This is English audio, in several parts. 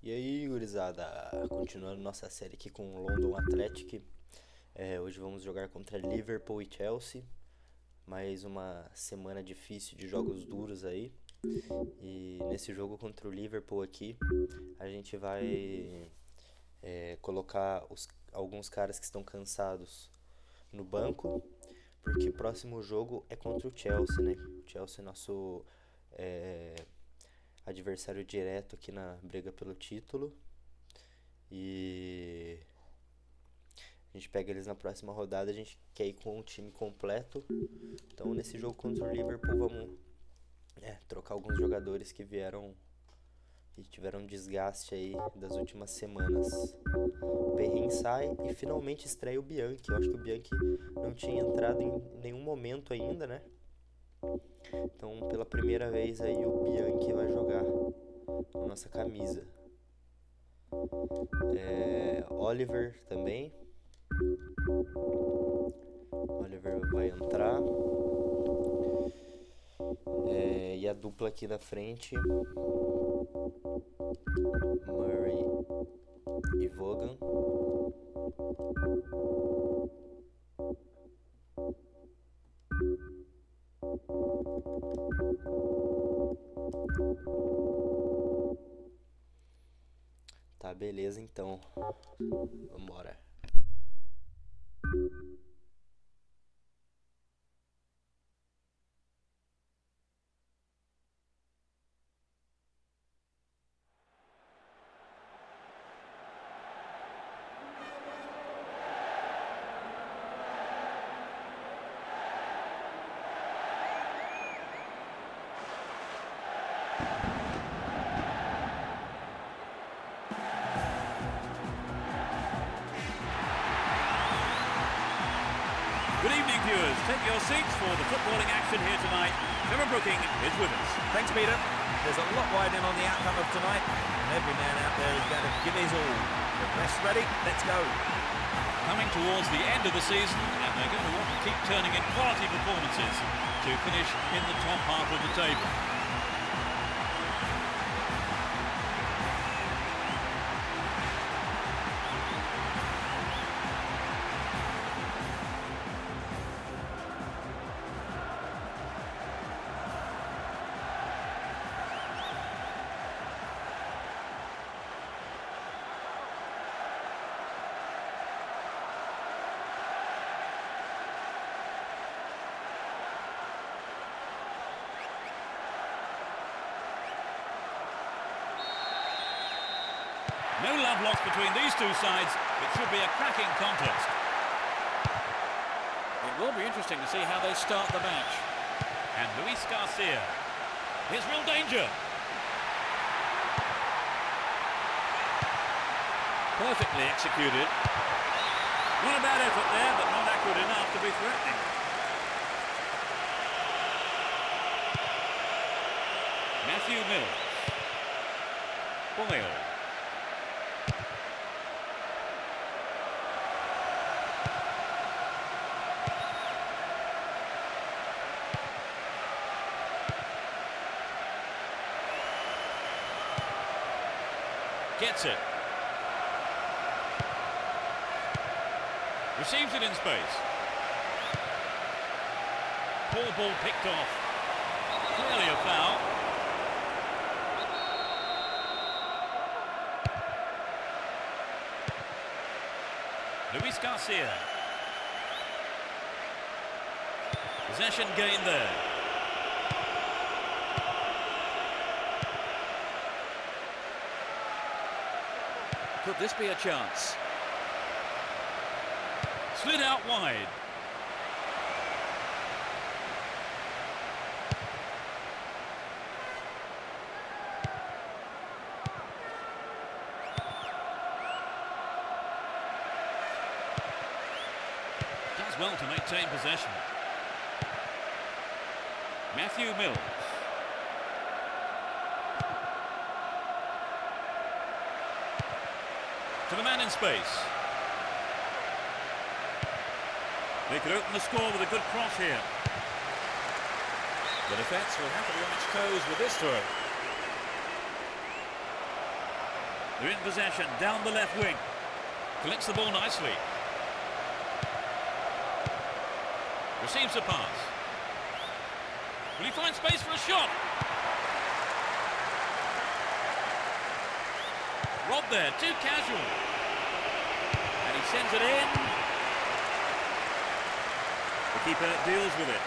E aí, gurizada, continuando nossa série aqui com o London Athletic. Hoje vamos jogar contra Liverpool e Chelsea. Mais uma semana difícil de jogos duros aí. E nesse jogo contra o Liverpool aqui, a gente vai colocar alguns caras que estão cansados no banco, porque o próximo jogo é contra o Chelsea, né? O Chelsea é nosso adversário direto aqui na briga pelo título. E a gente pega eles na próxima rodada, a gente quer ir com o time completo. Então nesse jogo contra o Liverpool vamos trocar alguns jogadores que vieram e tiveram desgaste aí das últimas semanas. O Perrin sai e finalmente estreia o Bianchi. Eu acho que o Bianchi não tinha entrado em nenhum momento ainda, né? Então pela primeira vez aí o Bianchi vai jogar na nossa camisa. Oliver também. Oliver vai entrar. E a dupla aqui na frente, Murray e Vaughan. Tá, beleza então. Vambora. Good evening, viewers. Take your seats for the footballing action here tonight. Trevor Brooking is with us. Thanks, Peter. There's a lot riding on the outcome of tonight, and every man out there is going to give his all. The rest ready? Let's go. Coming towards the end of the season, and they're going to want to keep turning in quality performances to finish in the top half of the table. No love lost between these two sides. It should be a cracking contest. It will be interesting to see how they start the match. And Luis Garcia. Here's real danger. Perfectly executed. Not a bad effort there, but not accurate enough to be threatening. Matthew Mills. Boyle. Gets it. Receives it in space. Poor ball picked off. Clearly a foul. Luis Garcia. Possession gained there. Could this be a chance? Slid out wide. Does well to maintain possession. Matthew Mills. To the man in space. They could open the score with a good cross here. The defence will have to be on its toes with this throw. They're in possession, down the left wing. Collects the ball nicely. Receives a pass. Will he find space for a shot? Rob there, too casual. And he sends it in. The keeper deals with it.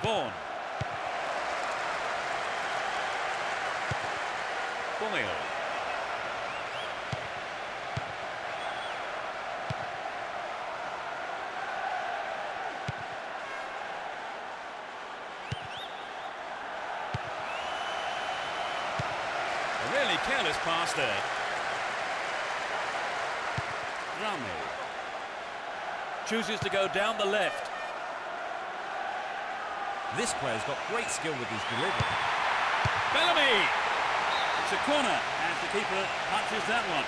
Vaughan. Boyle. A really careless pass there. Rami chooses to go down the left. This player's got great skill with his delivery. Bellamy! It's a corner as the keeper punches that one.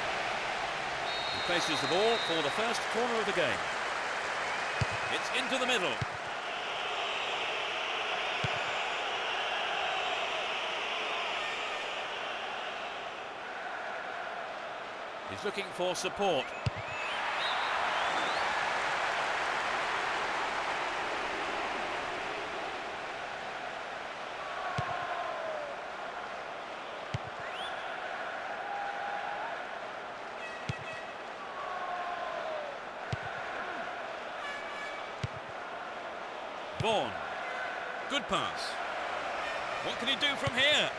He faces the ball for the first corner of the game. It's into the middle. He's looking for support. Vaughan. Good pass. What can he do from here?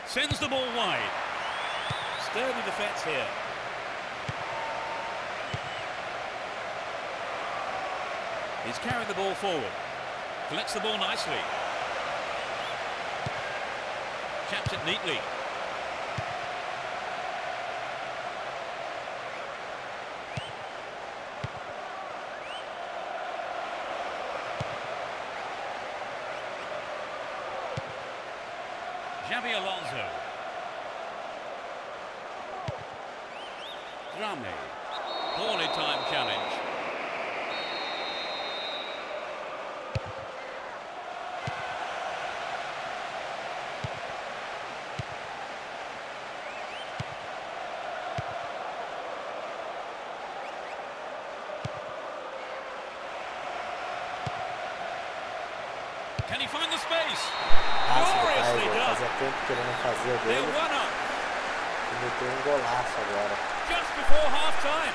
Sends the ball wide. Sturdy defence here. He's carried the ball forward. Collects the ball nicely. Chaps it neatly. Xabi Alonso. Rami. Poorly timed challenge. Can he find the space? Gloriously done. Fazia tempo que ele não fazia They're dele. one up E meteu golaço agora. just before half-time.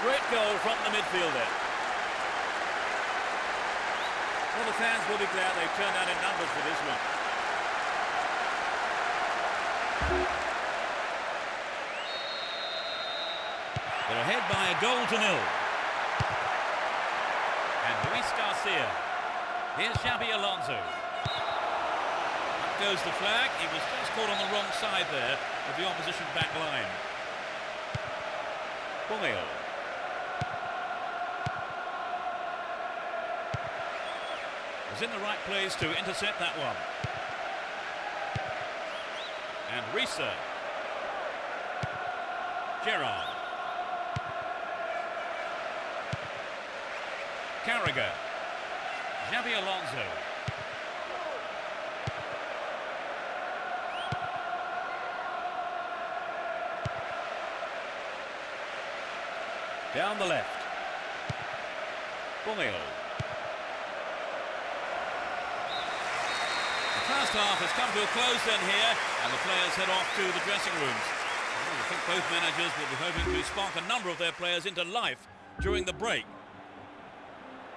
Great goal from the midfield there. Well, the fans will be glad they've turned out in numbers for this one. They're ahead by a goal to nil. And Luis Garcia. Here's Xabi Alonso. Up goes the flag. He was just caught on the wrong side there of the opposition back line. Boyle. Was in the right place to intercept that one. And Risa. Gerrard. Carragher. Xabi Alonso. Down the left. Boyle. The first half has come to a close then here, and the players head off to the dressing rooms. Well, I think both managers will be hoping to spark a number of their players into life during the break.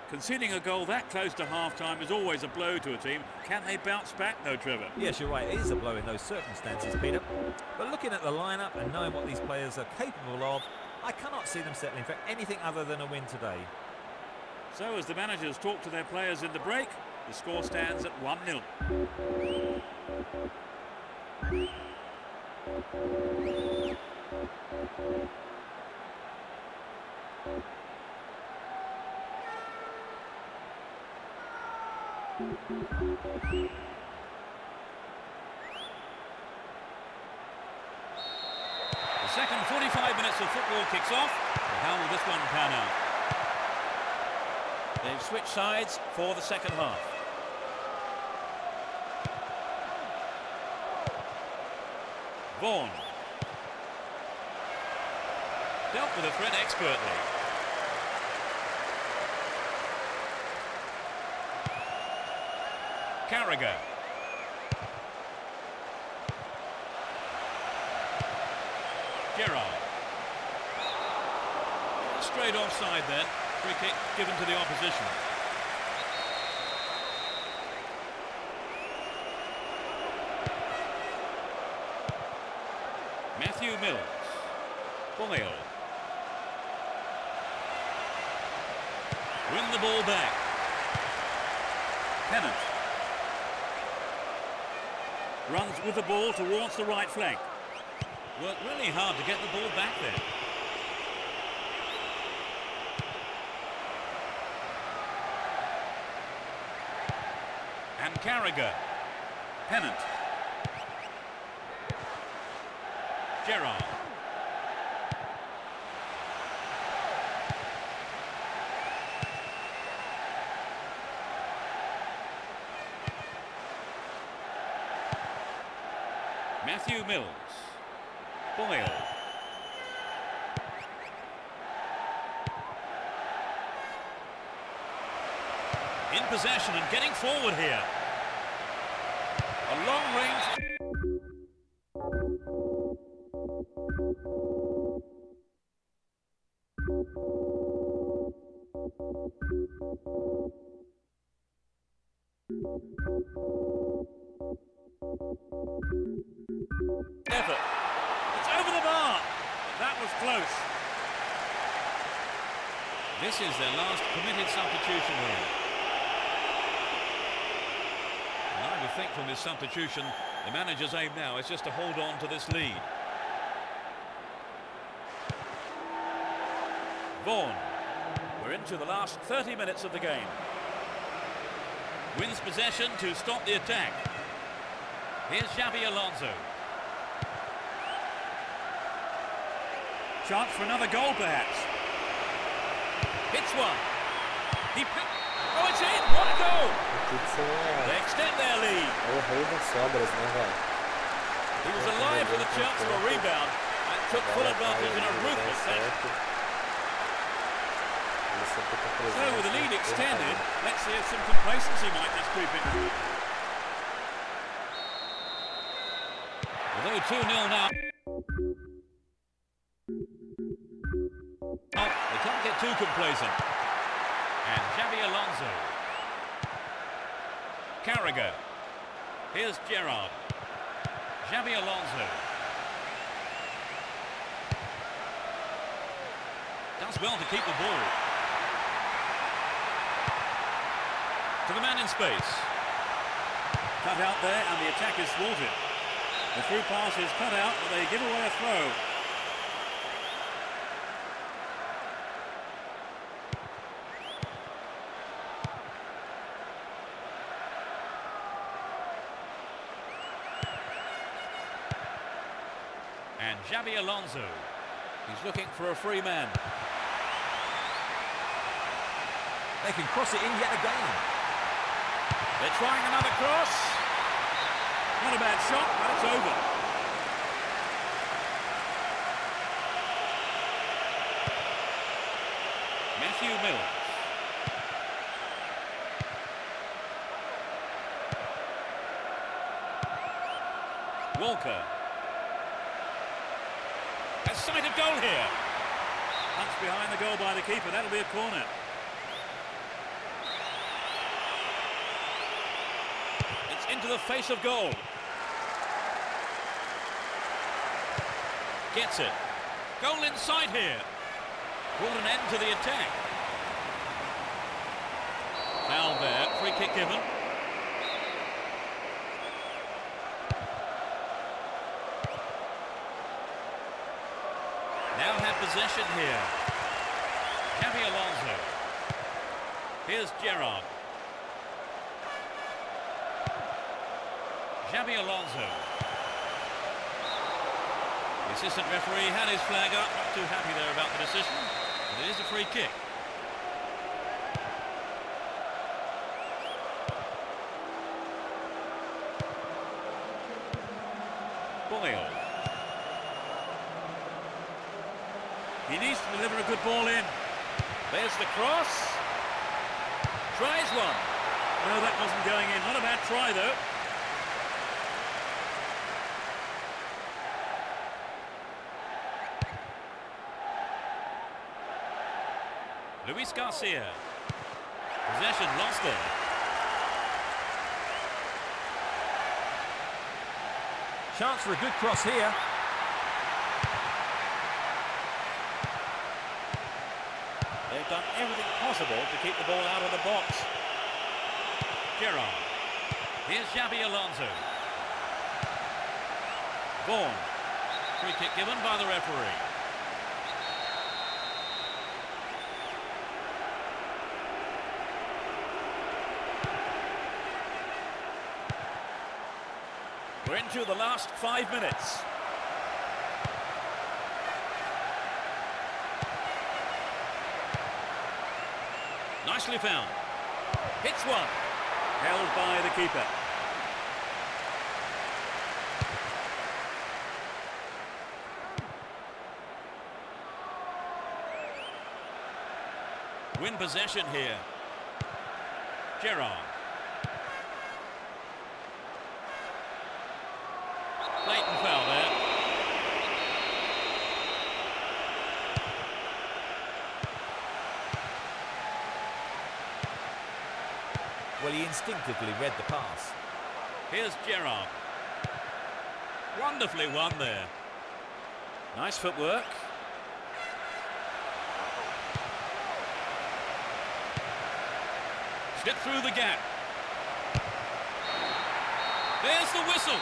Conceding a goal that close to half-time is always a blow to a team. Can they bounce back though, Trevor? Yes, you're right, it is a blow in those circumstances, Peter. But looking at the lineup and knowing what these players are capable of, I cannot see them settling for anything other than a win today. So as the managers talk to their players in the break, the score stands at 1-0. second 45 minutes of football kicks off. How will this one pan out? They've switched sides for the second half. Vaughan. Dealt with the threat expertly. Carragher. Gerrard. Straight offside then. Free kick given to the opposition. Matthew Mills. Boyle. Win the ball back. Pennant. Runs with the ball towards the right flank. Worked really hard to get the ball back there. And Carragher. Pennant. Gerrard. Matthew Mills. Boyle. In possession and getting forward here. A long range. Effort. It's over the bar. That was close. This is their last permitted substitution here. And I would think from this substitution, the manager's aim now is just to hold on to this lead. Vaughan. We're into the last 30 minutes of the game. Wins possession to stop the attack. Here's Xabi Alonso. Chance for another goal, perhaps. Hits one. Oh, it's in! What a goal! They extend their lead. É o rei das sobras, né, velho? He was alive for the chance for a rebound and took full advantage in a ruthless fashion. So, with the lead extended, let's see if some complacency might just creep in. Although 2-0 now. Oh, they can't get too complacent. And Xabi Alonso. Carragher. Here's Gerrard. Xabi Alonso. Does well to keep the ball. To the man in space. Cut out there and the attack is thwarted. The through pass is cut out, but they give away a throw. And Xabi Alonso. He's looking for a free man. They can cross it in yet again. They're trying another cross. Not a bad shot, but it's over. Matthew Mills. Walker. A sight of goal here. Punch behind the goal by the keeper. That'll be a corner. Into the face of goal. Gets it. Goal inside here. Brought an end to the attack. Foul there. Free kick given. Now have possession here. Xabi Alonso. Here's Gerrard. Xabi Alonso. The assistant referee had his flag up, not too happy there about the decision, but it is a free kick. Boyle. He needs to deliver a good ball in. There's the cross. Tries one. No, that wasn't going in. Not a bad try, though. Luis Garcia. Possession lost there. Chance for a good cross here. They've done everything possible to keep the ball out of the box. Gerrard. Here's Xabi Alonso. Vaughan. Free kick given by the referee. We're into the last 5 minutes. Nicely found. Hits one. Held by the keeper. Win possession here. Gerrard. Blatant foul there. Well, he instinctively read the pass. Here's Gerrard. Wonderfully won there. Nice footwork. Slip through the gap. There's the whistle.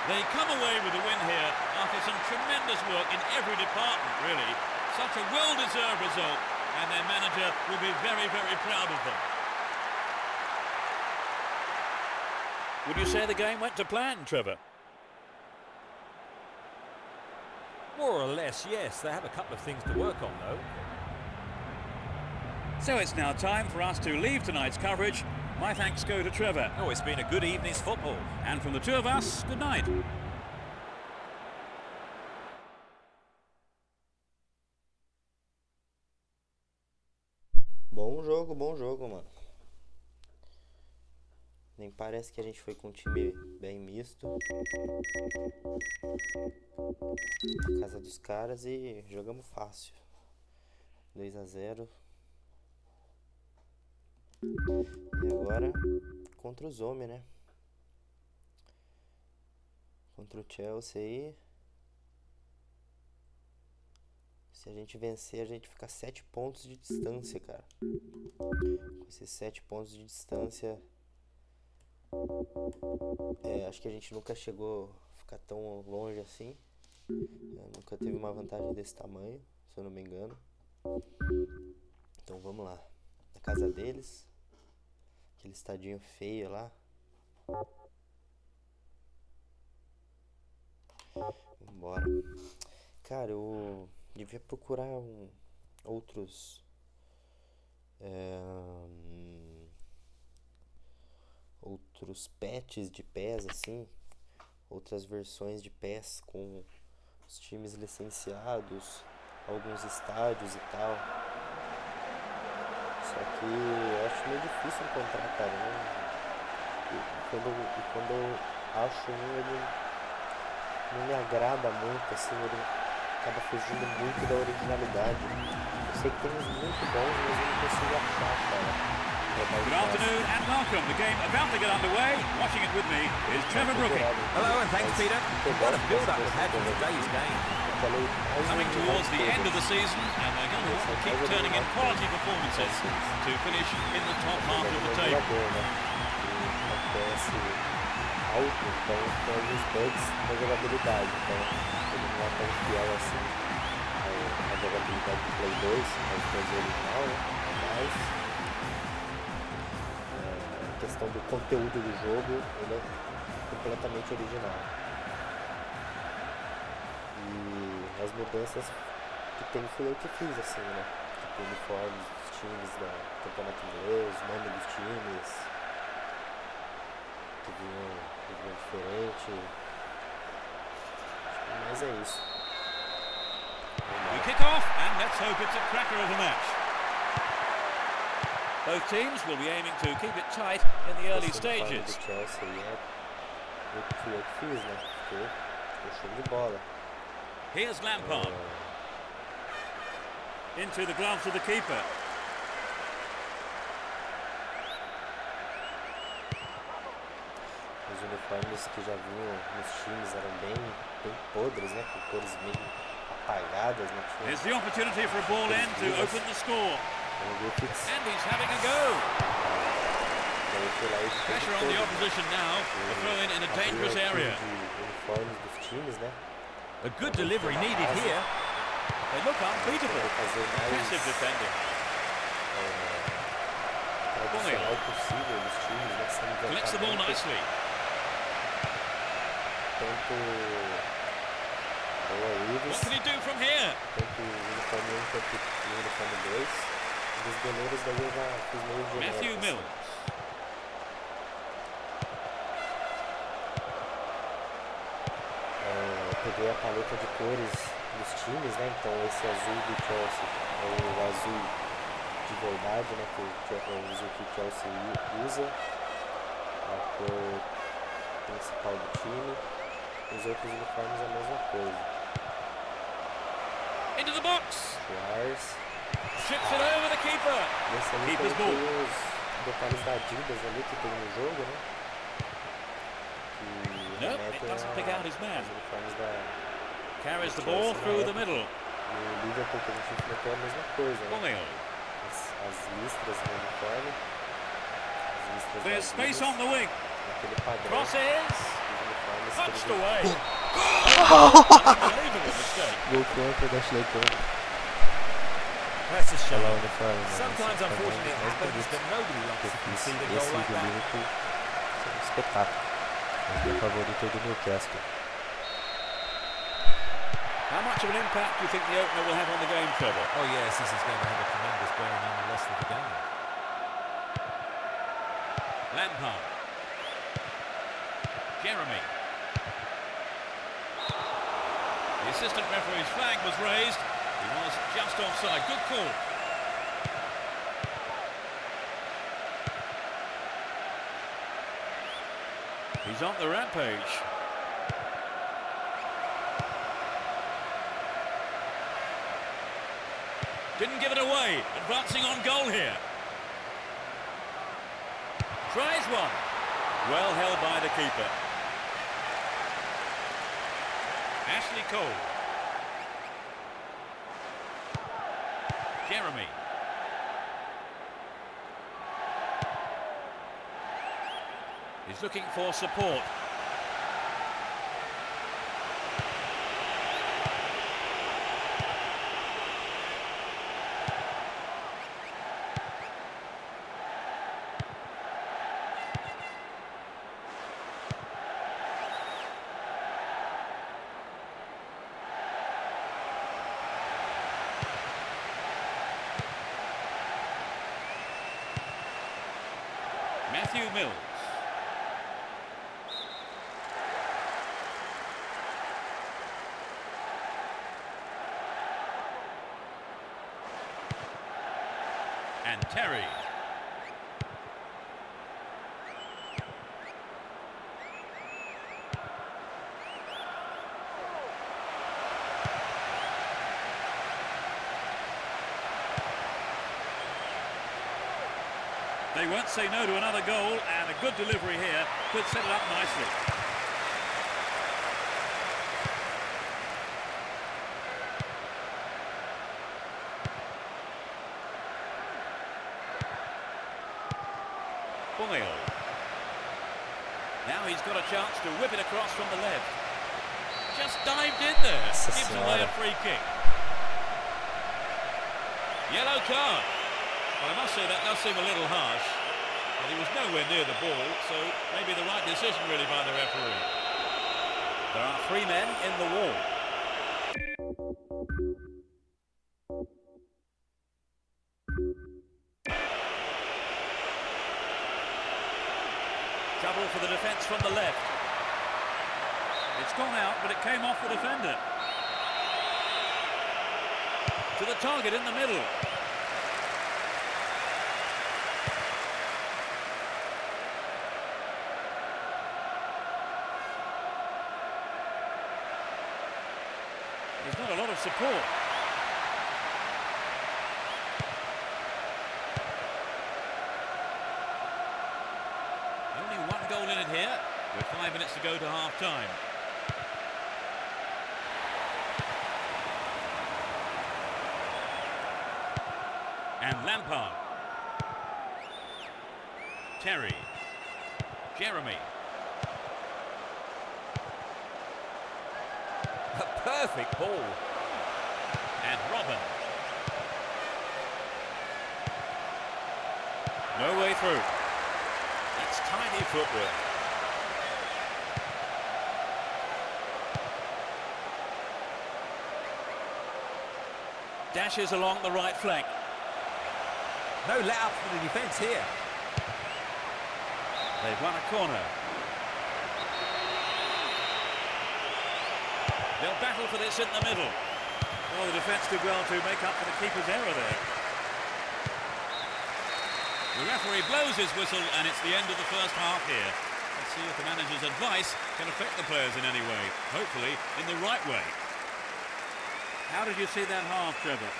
They come away with a win here after some tremendous work in every department, really. Such a well-deserved result, and their manager will be very, very proud of them. Would you say the game went to plan, Trevor? More or less, yes. They have a couple of things to work on, though. So it's now time for us to leave tonight's coverage. My thanks go to Trevor. Oh, it's been a good evening's football. And from the two of us, good night. Bom jogo, mano. Nem parece que a gente foi com um time bem misto. Na casa dos caras e jogamos fácil. 2-0. E agora contra os homens, né? Contra o Chelsea aí. Se a gente vencer, a gente fica 7 pontos de distância, cara. Com esses 7 pontos de distância, acho que a gente nunca chegou a ficar tão longe assim. Nunca teve uma vantagem desse tamanho, se eu não me engano. Então vamos lá. Na casa deles. Aquele estadinho feio lá. Vambora. Cara, eu devia procurar outros patches de PES assim, outras versões de PES com os times licenciados, alguns estádios e tal. Só que eu acho meio difícil encontrar, cara, né? Quando eu acho ele não me agrada muito, assim, ele acaba fugindo muito da originalidade. Eu sei que tem uns muito bons, mas eu não consigo achar, cara. Good afternoon and welcome. The game about to get underway. Watching it with me is Trevor Brooking. Hello and thanks, Peter. What a build-up we've had for today's game. Coming towards the end of the season, and they're going to want to keep turning in quality performances to finish in the top half of the table. Alto, então tem alguns bugs na jogabilidade, então ele não é tão fiel assim à jogabilidade do Play 2, mas coisa original, né? Mas a questão do conteúdo do jogo, ele é completamente original. E as mudanças que teve foi eu que fiz, assim, né? Tipo, uniformes dos times do campeonato inglês, nome dos times, que vinham diferente. Mas é isso. We kick off, and let's hope it's a cracker of a match. Both teams will be aiming to keep it tight in the early stages. Do Chelsea fui eu que fiz, né? Ficou show de bola. Here's Lampard. Into the gloves of the keeper. Os uniformes que já vinham nos times eram bem podres, né? Com cores meio apagadas, né? Here's the opportunity for a ball in to open the score. And he's having a go. Pressure on the opposition now. A throw in a dangerous area. Uniformes dos times, né? A good delivery needed here. They look unbeatable. Impressive defending. Tradicional possível dos times, né? Collects the ball nicely. Tanto What can he do from here? Tanto o uniforme 1 quanto o uniforme 2. Dos goleiros daí eu já fiz meio genérico. Matthew Mills. Peguei a paleta de cores dos times, né? Então esse azul do Chelsea é o azul de verdade, né? Que é o azul que o Chelsea usa. A cor principal do time. Os outros uniformes é a mesma coisa. Into the box. Lars. Chips it over the keeper. Nesse aí Keeper's ball. tem os detalhes da Adidas ali que tem no jogo, né? No, it doesn't pick out his man. Os uniformes da Carries the ball through the middle. E o Liverpool que a gente enfrentou é a mesma coisa, né? As listras no uniforme. As listras There's space on the wing. Aquele padrão. Crosses. Punched away. Unbelievable mistake. Gol contra da Ashley Cole. That's a shame. Olha lá o uniforme. Sometimes, unfortunately, it happens that nobody likes to concede a goal like do that. Liverpool é um espetáculo. Mas meu favorito é o do Newcastle. How much of an impact do you think the opener will have on the game, Trevor? Oh yes, this is going to have a tremendous bearing on the rest of the game. Lampard. Jeremy. The assistant referee's flag was raised. He was just offside. Good call. He's on the rampage. Didn't give it away. Advancing on goal here. Tries one. Well held by the keeper. Ashley Cole. Jeremy. He's looking for support. Matthew Mills. And Terry. They won't say no to another goal, and a good delivery here could set it up nicely. Boyle. Now he's got a chance to whip it across from the left. Just dived in there. Gives away a free kick. Yellow card. Well, I must say that does seem a little harsh. But he was nowhere near the ball, so maybe the right decision really by the referee. There are 3 men in the wall. Trouble for the defence from the left. It's gone out, but it came off the defender. To the target in the middle. There's not a lot of support. Only one goal in it here, with 5 minutes to go to half-time. And Lampard. Terry. Jeremy. A perfect ball. And Robin. No way through. That's tiny footwork. Dashes along the right flank. No let-up for the defence here. They've won a corner. They'll battle for this in the middle. Well, the defence did well to make up for the keeper's error there. The referee blows his whistle and it's the end of the first half here. Let's see if the manager's advice can affect the players in any way. Hopefully in the right way. How did you see that half, Trevor?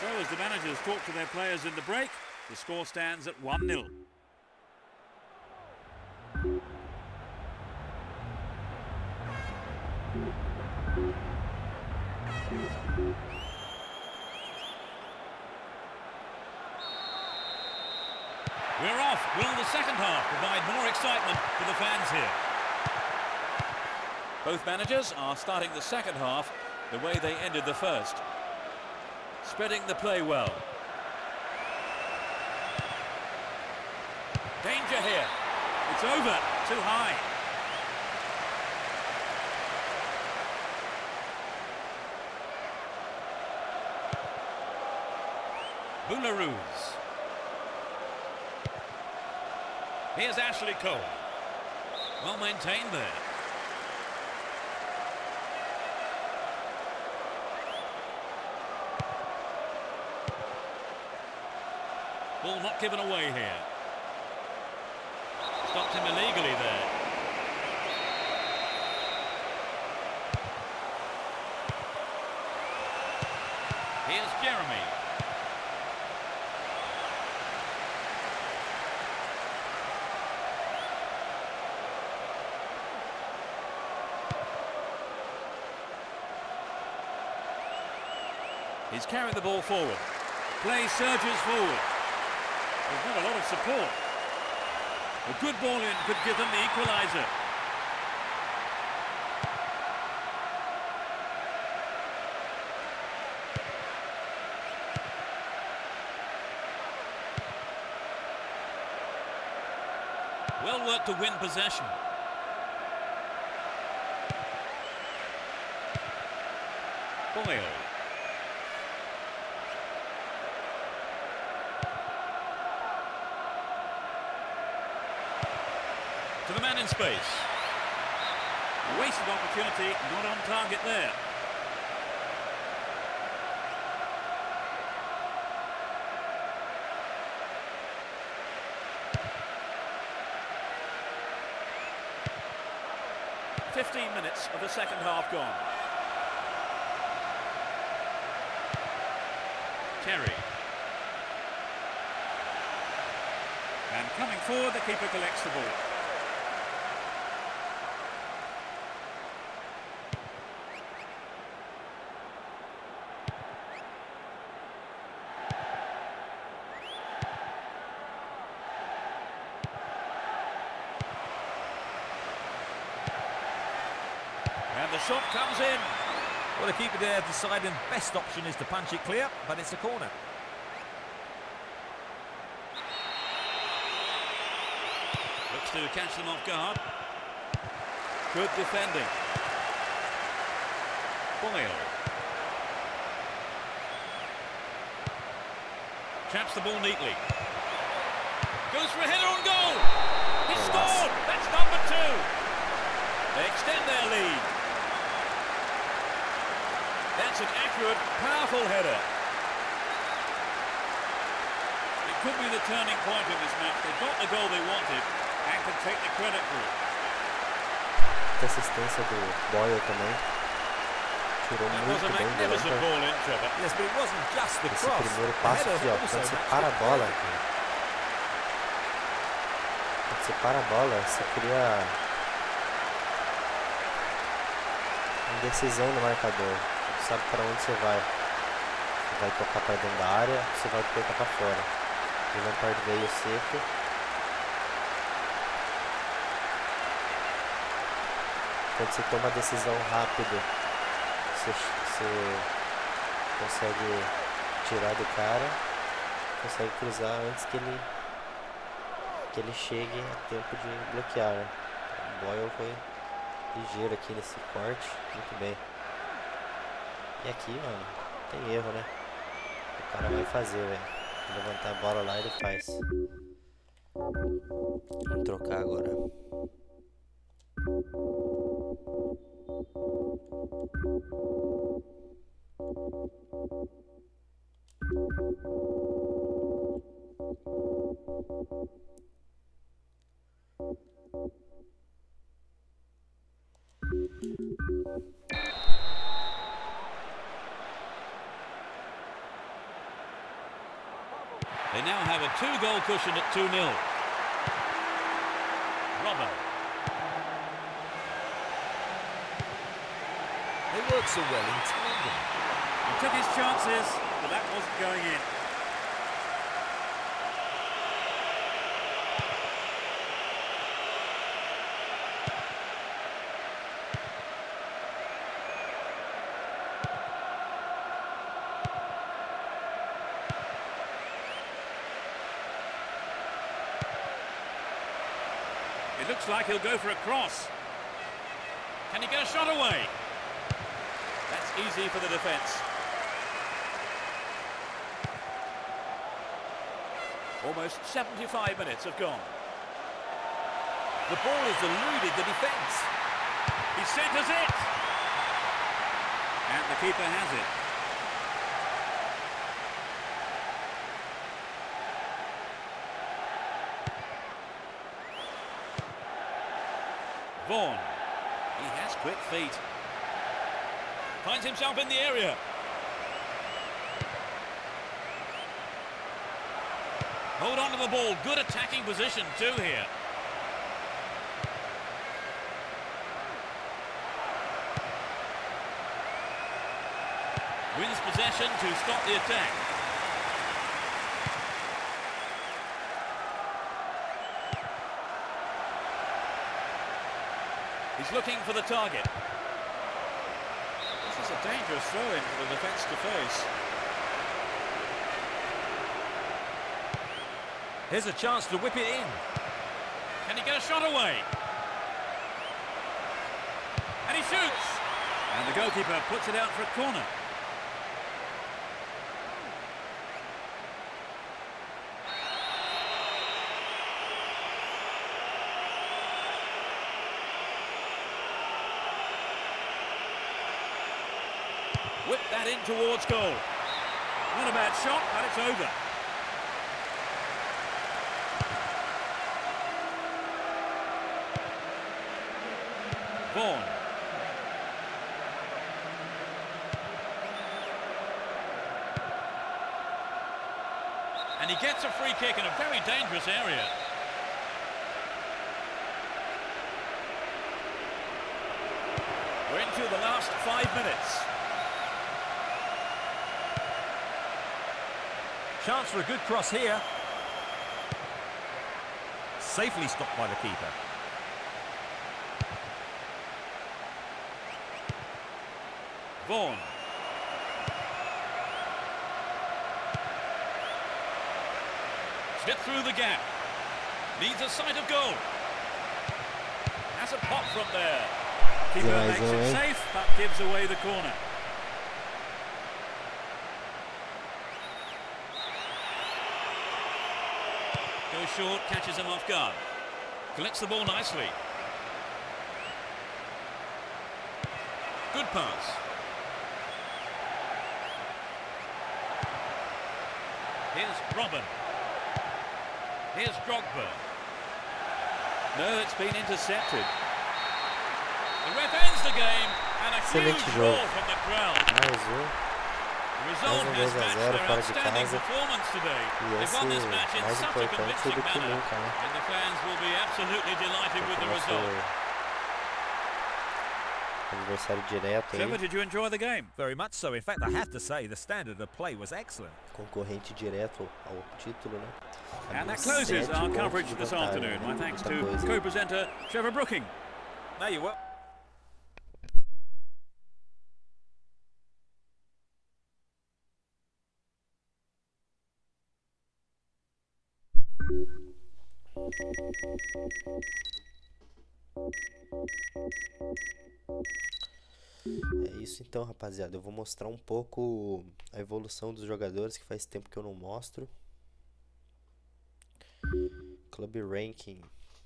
So as the managers talk to their players in the break, the score stands at 1-0. We're off. Will the second half provide more excitement for the fans here? Both managers are starting the second half the way they ended the first. Spreading the play well. Danger here. It's over. Too high. Boularus. Here's Ashley Cole. Well maintained there. Ball not given away here. Stopped him illegally there. Here's Jeremy. He's carrying the ball forward. Play surges forward. There's not a lot of support. A good ball in could give them the equaliser. Well worked to win possession. Boyle. To the man in space. Wasted opportunity, not on target there. "15 minutes of the second half gone. Terry. And coming forward, the keeper collects the ball. And the shot comes in. Well, the keeper there deciding best option is to punch it clear, but it's a corner. Looks to catch them off guard. Good defending. Boyle. Traps the ball neatly. Goes for a header on goal. scored! That's number 2. They extend their lead. That's an accurate, powerful header. It could be the turning point in this match. They got the goal they wanted and can take the credit for it. A assistência do Boyle também. Tirou That was muito a bem do magnificent Lampard. ball in, Trevor. Yes, but it wasn't just the Esse cross. primeiro The passo header aqui, ó, also quando você matched para a it bola, perfectly. quando você para a bola, você cria indecisão no marcador. Não sabe para onde você vai. Você vai tocar para dentro da área, você vai tocar para fora. O Lampard veio seco. Quando você toma a decisão rápido, você consegue tirar do cara, consegue cruzar antes que ele chegue a tempo de bloquear, né? O Boyle foi ligeiro aqui nesse corte, muito bem. E aqui, mano, não tem erro, né? O cara vai fazer, velho. Levantar a bola lá, ele faz. Vamos trocar agora. They now have a 2-goal cushion at 2-0. Robbo. They work so well in tandem. He took his chances, but that wasn't going in. It looks like he'll go for a cross. Can he get a shot away? That's easy for the defence. Almost 75 minutes have gone. The ball has eluded the defence. He centres it! And the keeper has it. Vaughan. He has quick feet. Finds himself in the area. Hold on to the ball. Good attacking position too here. Wins possession to stop the attack. He's looking for the target. This is a dangerous throw-in for the defence to face. Here's a chance to whip it in. Can he get a shot away? And he shoots! And the goalkeeper puts it out for a corner. Whip that in towards goal. Not a bad shot, but it's over. Vaughan. And he gets a free kick in a very dangerous area. We're into the last 5 minutes. Chance for a good cross here. Safely stopped by the keeper. Vaughan. Slipped through the gap. Needs a sight of goal. Has a pop from there. Keeper makes it safe, but gives away the corner. Goes short, catches him off guard. Collects the ball nicely. Good pass. Here's Robin. Here's Drogba. No, it's been intercepted. The ref ends the game and a Excelente huge jogo. roar from the crowd. Mais The result um has 2 a matched 0 their fora de outstanding casa. performance today. E They've esse won this match in mais such a importante convincing do que manner, nunca, né? and the fans will be absolutely delighted with the Nosso result. adversário direto Trevor, aí, did you enjoy the game? Very much so. In fact, I have to say the standard of play was excellent. concorrente direto ao título, né? And that Abriu closes 7 our pontos coverage de this vantagem, afternoon. né? My thanks Muita to coisa. co-presenter Trevor Brooking. There you were. É isso então, rapaziada. Eu vou mostrar um pouco a evolução dos jogadores, que faz tempo que eu não mostro. Club Ranking,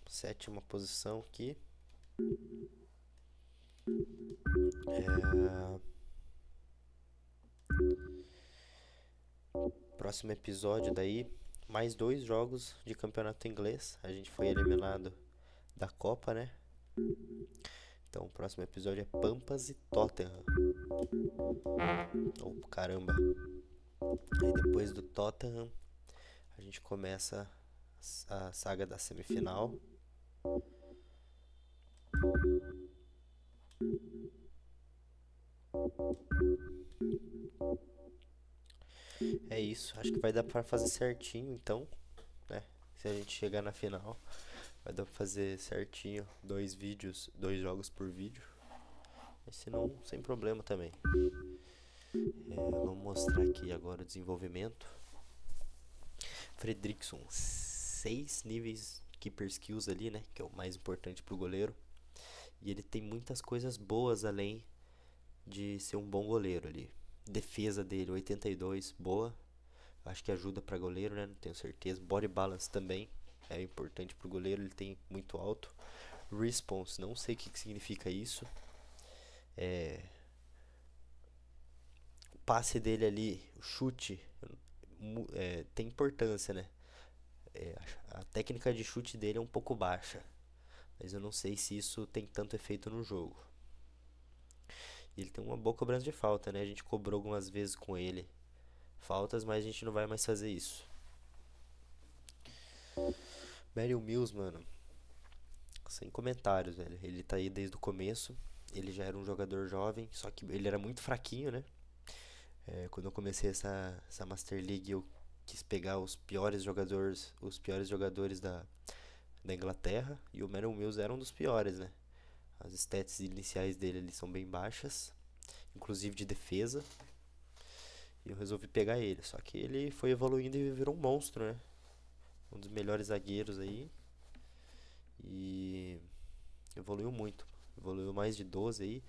7ª posição aqui. Próximo episódio daí, mais 2 jogos de campeonato inglês. A gente foi eliminado da Copa, né? Então o próximo episódio é Pampas e Tottenham. Oh, caramba. Aí depois do Tottenham, a gente começa a saga da semifinal. É isso, acho que vai dar pra fazer certinho então, né? Se a gente chegar na final, vai dar pra fazer certinho 2 jogos por vídeo. Mas se não, sem problema também. Vamos mostrar aqui agora o desenvolvimento. Fredrickson, 6 níveis Keeper Skills ali, né? Que é o mais importante pro goleiro. E ele tem muitas coisas boas além de ser um bom goleiro ali. Defesa dele, 82, boa. Acho que ajuda pra goleiro, né? Não tenho certeza. Body Balance também é importante pro goleiro, ele tem muito alto. Response, não sei o que significa isso. O passe dele ali, o chute, tem importância, né? A técnica de chute dele é um pouco baixa, mas eu não sei se isso tem tanto efeito no jogo. Ele tem uma boa cobrança de falta, né? A gente cobrou algumas vezes com ele faltas, mas a gente não vai mais fazer isso. Meryl Mills, mano, sem comentários, velho. Ele tá aí desde o começo. Ele já era um jogador jovem, só que ele era muito fraquinho, né? Quando eu comecei essa Master League, eu quis pegar os piores jogadores da Inglaterra, e o Meryl Mills era um dos piores, né? As stats iniciais dele ali são bem baixas, inclusive de defesa. E eu resolvi pegar ele. Só que ele foi evoluindo e virou um monstro, né? Um dos melhores zagueiros aí. E evoluiu muito. Evoluiu mais de 12 aí.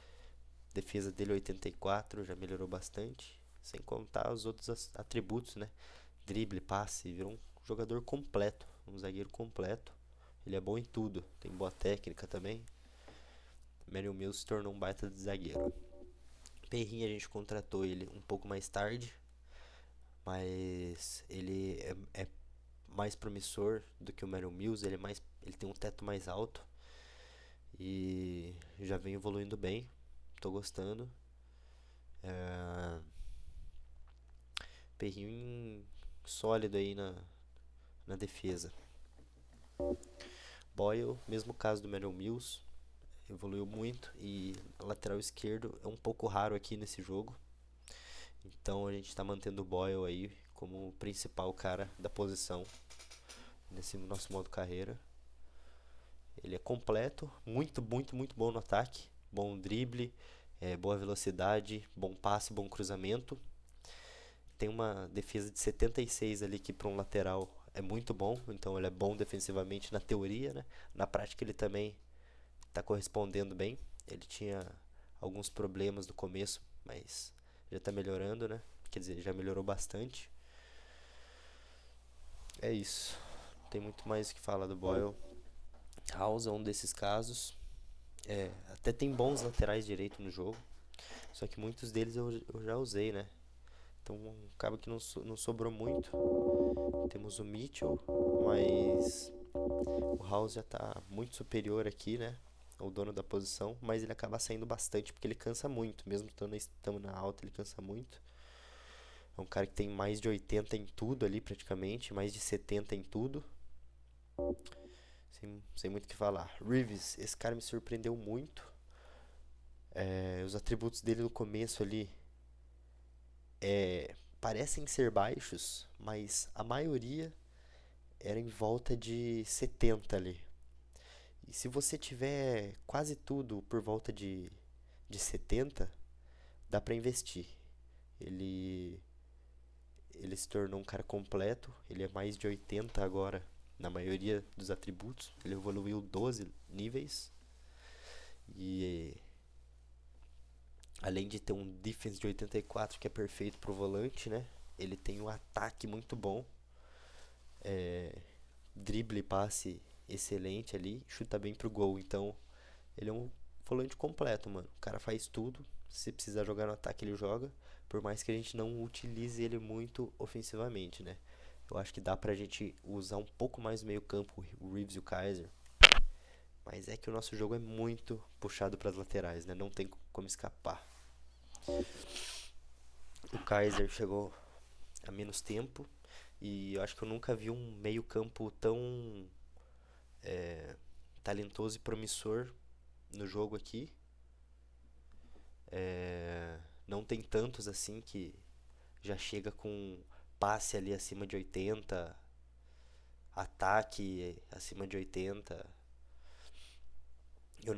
Defesa dele 84, já melhorou bastante. Sem contar os outros atributos, né? Drible, passe, virou um jogador completo. Um zagueiro completo. Ele é bom em tudo. Tem boa técnica também. Meryl Mills se tornou um baita de zagueiro. Perrin, a gente contratou ele um pouco mais tarde, mas ele é mais promissor do que o Meryl Mills. Ele tem um teto mais alto e já vem evoluindo bem. Tô gostando. Perrin sólido aí na defesa. Boyle, mesmo caso do Meryl Mills, evoluiu muito, e lateral esquerdo é um pouco raro aqui nesse jogo. Então a gente está mantendo o Boyle aí como o principal cara da posição nesse nosso modo carreira. Ele é completo, muito bom no ataque, bom drible, boa velocidade, bom passe, bom cruzamento. Tem uma defesa de 76 ali, que para um lateral é muito bom. Então ele é bom defensivamente na teoria, né? Na prática ele também está correspondendo bem. Ele tinha alguns problemas no começo, mas já está melhorando, né? Quer dizer, já melhorou bastante. É isso. Não tem muito mais o que falar do Boyle. House é um desses casos. Até tem bons laterais direito no jogo, só que muitos deles eu já usei, né? Então acaba que não sobrou muito. Temos o Mitchell, mas o House já tá muito superior aqui, né? O dono da posição, mas ele acaba saindo bastante porque ele cansa muito, mesmo estando na alta, ele cansa muito. É um cara que tem mais de 80 em tudo ali, praticamente, mais de 70 em tudo. Sem muito o que falar. Reeves, esse cara me surpreendeu muito. Os atributos dele no começo ali parecem ser baixos, mas a maioria era em volta de 70 ali. E se você tiver quase tudo por volta de 70, dá pra investir. Ele, ele se tornou um cara completo, ele é mais de 80 agora na maioria dos atributos. Ele evoluiu 12 níveis. E além de ter um defense de 84 que é perfeito pro volante, né? Ele tem um ataque muito bom. Drible e passe excelente ali, chuta bem pro gol. Então, ele é um volante completo, mano. O cara faz tudo. Se precisar jogar no ataque, ele joga. Por mais que a gente não utilize ele muito ofensivamente, né? Eu acho que dá pra gente usar um pouco mais o meio campo, o Reeves e o Kaiser. Mas é que o nosso jogo é muito puxado para as laterais, né? Não tem como escapar. O Kaiser chegou a menos tempo. E eu acho que eu nunca vi um meio campo tão talentoso e promissor no jogo aqui. Não tem tantos assim que já chega com passe ali acima de 80, ataque acima de 80. Eu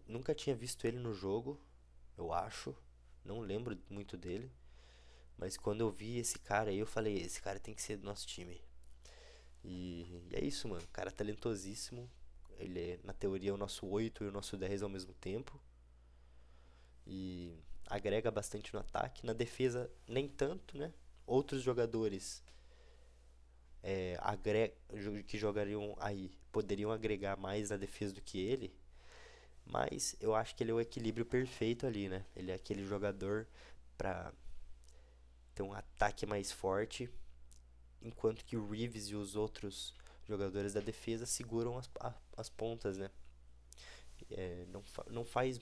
nunca tinha visto ele no jogo, eu acho. Não lembro muito dele. Mas quando eu vi esse cara aí, eu falei, esse cara tem que ser do nosso time. E é isso, mano. O cara é talentosíssimo. Ele é, na teoria, o nosso 8 e o nosso 10 ao mesmo tempo. E agrega bastante no ataque. Na defesa, nem tanto, né? Outros jogadores que jogariam aí poderiam agregar mais na defesa do que ele. Mas eu acho que ele é o equilíbrio perfeito ali, né? Ele é aquele jogador pra ter um ataque mais forte, enquanto que o Reeves e os outros jogadores da defesa seguram as pontas, né? Não faz.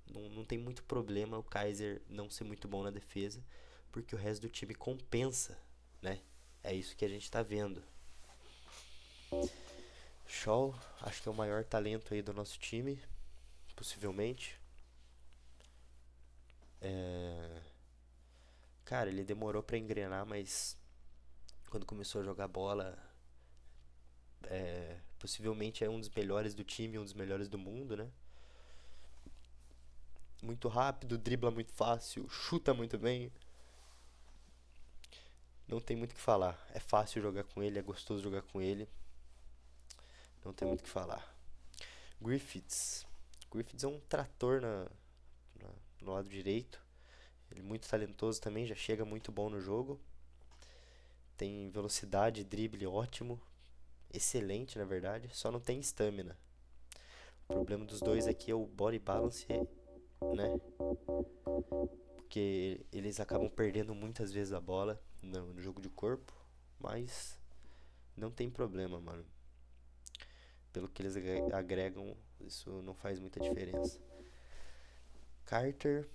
Não tem muito problema o Kaiser não ser muito bom na defesa, porque o resto do time compensa, né? É isso que a gente tá vendo. Shaw, acho que é o maior talento aí do nosso time, possivelmente. Cara, ele demorou pra engrenar, mas quando começou a jogar bola, possivelmente é um dos melhores do time, um dos melhores do mundo, né? Muito rápido, dribla muito fácil, chuta muito bem. Não tem muito o que falar. É fácil jogar com ele, é gostoso jogar com ele. Não tem muito o que falar. Griffiths. Griffiths é um trator no lado direito. Ele é muito talentoso também, já chega muito bom no jogo. Tem velocidade, drible ótimo. Excelente, na verdade. Só não tem stamina. O problema dos dois aqui é o body balance, né? Porque eles acabam perdendo muitas vezes a bola no jogo de corpo. Mas não tem problema, mano. Pelo que eles agregam, isso não faz muita diferença. Carter,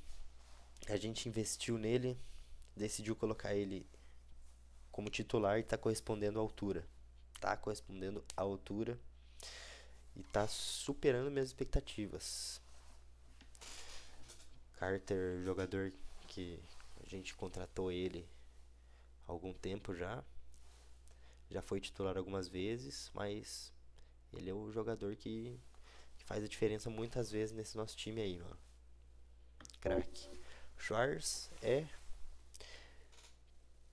a gente investiu nele, decidiu colocar ele como titular e tá correspondendo à altura. Tá correspondendo à altura e tá superando minhas expectativas. Carter, jogador que a gente contratou ele há algum tempo já. Já foi titular algumas vezes, mas ele é o jogador que faz a diferença muitas vezes nesse nosso time aí, mano. Crack. Schwarz é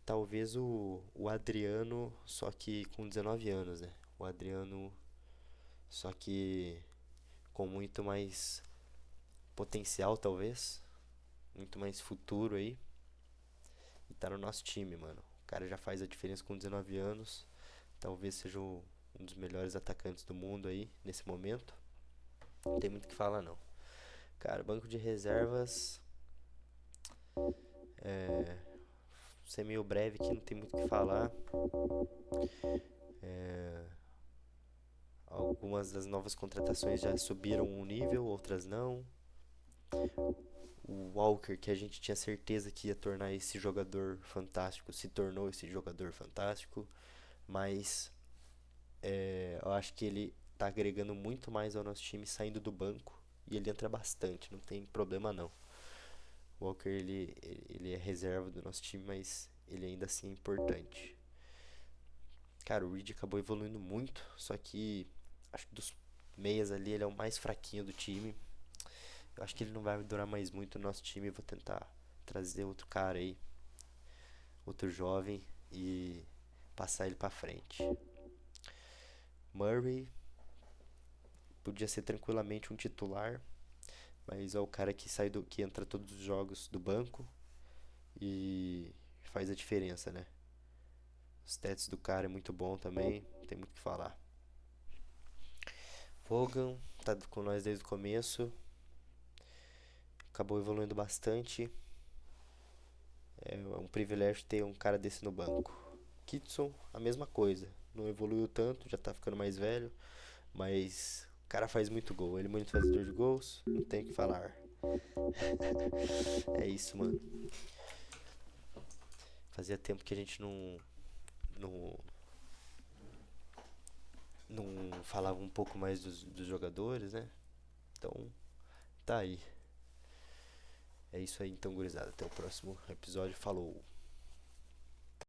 talvez o Adriano, só que com 19 anos, né? O Adriano, só que com muito mais potencial, talvez. Muito mais futuro aí. E tá no nosso time, mano. O cara já faz a diferença com 19 anos. Talvez seja um um dos melhores atacantes do mundo aí, nesse momento. Não tem muito o que falar, não. Cara, banco de reservas... ser meio breve aqui, não tem muito o que falar. Algumas das novas contratações já subiram um nível, outras não. O Walker, que a gente tinha certeza que ia tornar esse jogador fantástico, se tornou esse jogador fantástico. Mas eu acho que ele tá agregando muito mais ao nosso time saindo do banco. E ele entra bastante, não tem problema não. O Walker, ele é reserva do nosso time, mas ele ainda assim é importante. Cara, o Reed acabou evoluindo muito, só que acho que dos meias ali ele é o mais fraquinho do time. Eu acho que ele não vai durar mais muito no nosso time. Eu vou tentar trazer outro cara aí, outro jovem, e passar ele pra frente. Murray podia ser tranquilamente um titular, mas é o cara que entra todos os jogos do banco e faz a diferença, né? Os stats do cara é muito bom também, não tem muito o que falar. Vaughan tá com nós desde o começo, acabou evoluindo bastante. É um privilégio ter um cara desse no banco. Kitson, a mesma coisa, não evoluiu tanto, já tá ficando mais velho, mas o cara faz muito gol, ele é muito fazedor de gols, não tem o que falar. É isso, mano. Fazia tempo que a gente não, não falava um pouco mais dos jogadores, né? Então, tá aí. É isso aí então, gurizada. Até o próximo episódio. Falou!